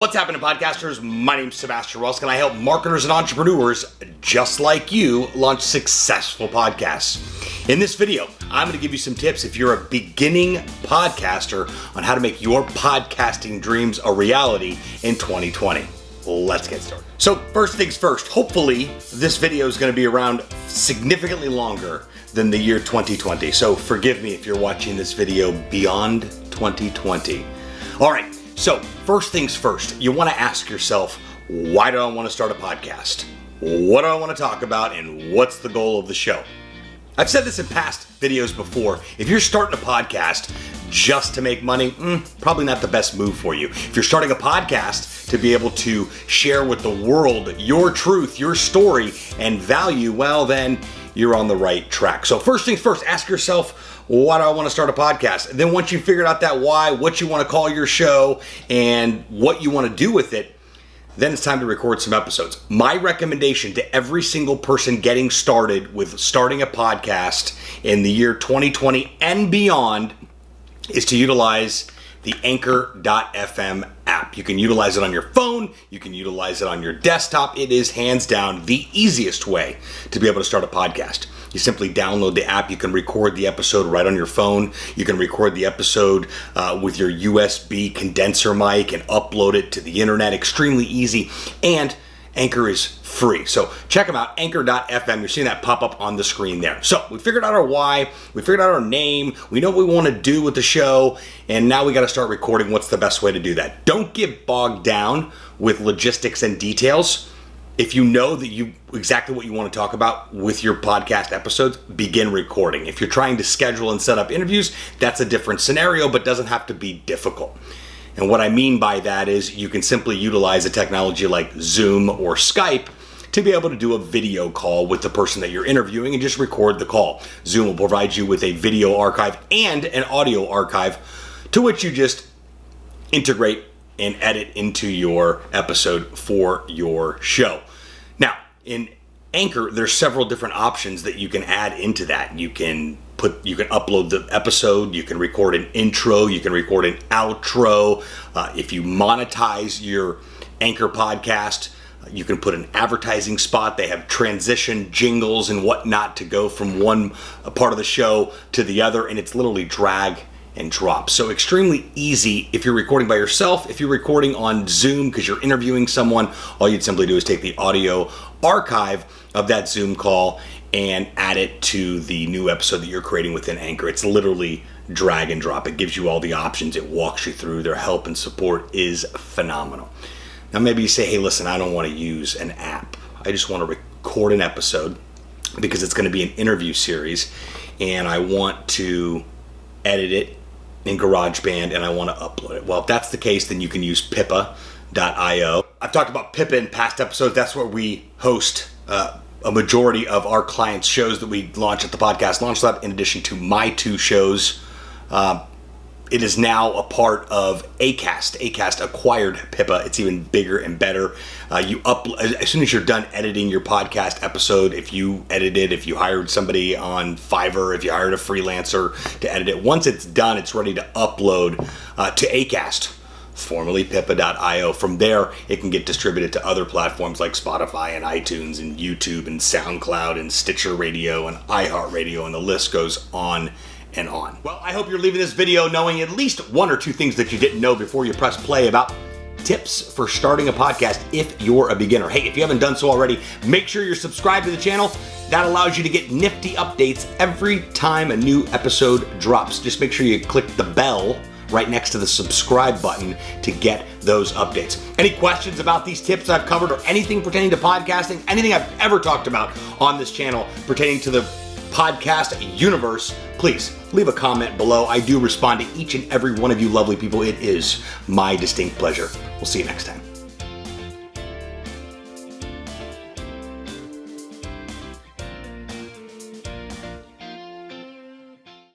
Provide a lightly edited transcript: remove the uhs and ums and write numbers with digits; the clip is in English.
What's happening, podcasters? My name's Sebastian Rusk, and I help marketers and entrepreneurs just like you launch successful podcasts. In this video, I'm going to give you some tips if you're a beginning podcaster on how to make your podcasting dreams a reality in 2020. Let's get started. So first things first, hopefully this video is going to be around significantly longer than the year 2020. So forgive me if you're watching this video beyond 2020. All right. So first things first, you want to ask yourself, why do I want to start a podcast? What do I want to talk about, and what's the goal of the show? I've said this in past videos before. If you're starting a podcast just to make money, probably not the best move for you. If you're starting a podcast to be able to share with the world your truth, your story, and value, well, then you're on the right track. So first things first, ask yourself, why do I want to start a podcast? And then once you figured out that why, what you want to call your show, and what you want to do with it, then it's time to record some episodes. My recommendation to every single person getting started with starting a podcast in the year 2020 and beyond is to utilize the Anchor.fm app. You can utilize it on your phone. You can utilize it on your desktop. It is hands down the easiest way to be able to start a podcast. You simply download the app. You can record the episode right on your phone. You can record the episode with your USB condenser mic and upload it to the internet. Extremely easy. And Anchor is free. So check them out, Anchor.fm. You're seeing that pop up on the screen there. So we figured out our why. We figured out our name. We know what we want to do with the show. And now we got to start recording. What's the best way to do that? Don't get bogged down with logistics and details. If you know that you exactly what you want to talk about with your podcast episodes, begin recording. If you're trying to schedule and set up interviews, that's a different scenario, but doesn't have to be difficult. And what I mean by that is you can simply utilize a technology like Zoom or Skype to be able to do a video call with the person that you're interviewing and just record the call. Zoom will provide you with a video archive and an audio archive to which you just integrate and edit into your episode for your show. Now, in Anchor, there's several different options that you can add into that. You can upload the episode, you can record an intro, you can record an outro. If you monetize your Anchor podcast, you can put an advertising spot. They have transition jingles and whatnot to go from one part of the show to the other, and it's literally drag and drop. So extremely easy if you're recording by yourself. If you're recording on Zoom because you're interviewing someone, all you'd simply do is take the audio archive of that Zoom call and add it to the new episode that you're creating within Anchor. It's literally drag and drop. It gives you all the options. It walks you through. Their help and support is phenomenal. Now maybe you say, hey, listen, I don't want to use an app. I just want to record an episode because it's going to be an interview series and I want to edit it in GarageBand and I want to upload it. Well, if that's the case, then you can use pippa.io. I've talked about Pippa in past episodes. That's where we host a majority of our clients' shows that we launch at the Podcast Launch Lab, in addition to my two shows. It is now a part of Acast. Acast acquired Pippa. It's even bigger and better. As soon as you're done editing your podcast episode, if you edited, if you hired somebody on Fiverr, if you hired a freelancer to edit it, once it's done, it's ready to upload to Acast, formerly pippa.io. From there, it can get distributed to other platforms like Spotify and iTunes and YouTube and SoundCloud and Stitcher Radio and iHeartRadio, and the list goes on and on. Well, I hope you're leaving this video knowing at least one or two things that you didn't know before you press play about tips for starting a podcast if you're a beginner. Hey, if you haven't done so already, make sure you're subscribed to the channel. That allows you to get nifty updates every time a new episode drops. Just make sure you click the bell right next to the subscribe button to get those updates. Any questions about these tips I've covered or anything pertaining to podcasting, anything I've ever talked about on this channel pertaining to the podcast universe, please leave a comment below. I do respond to each and every one of you lovely people. It is my distinct pleasure. We'll see you next time.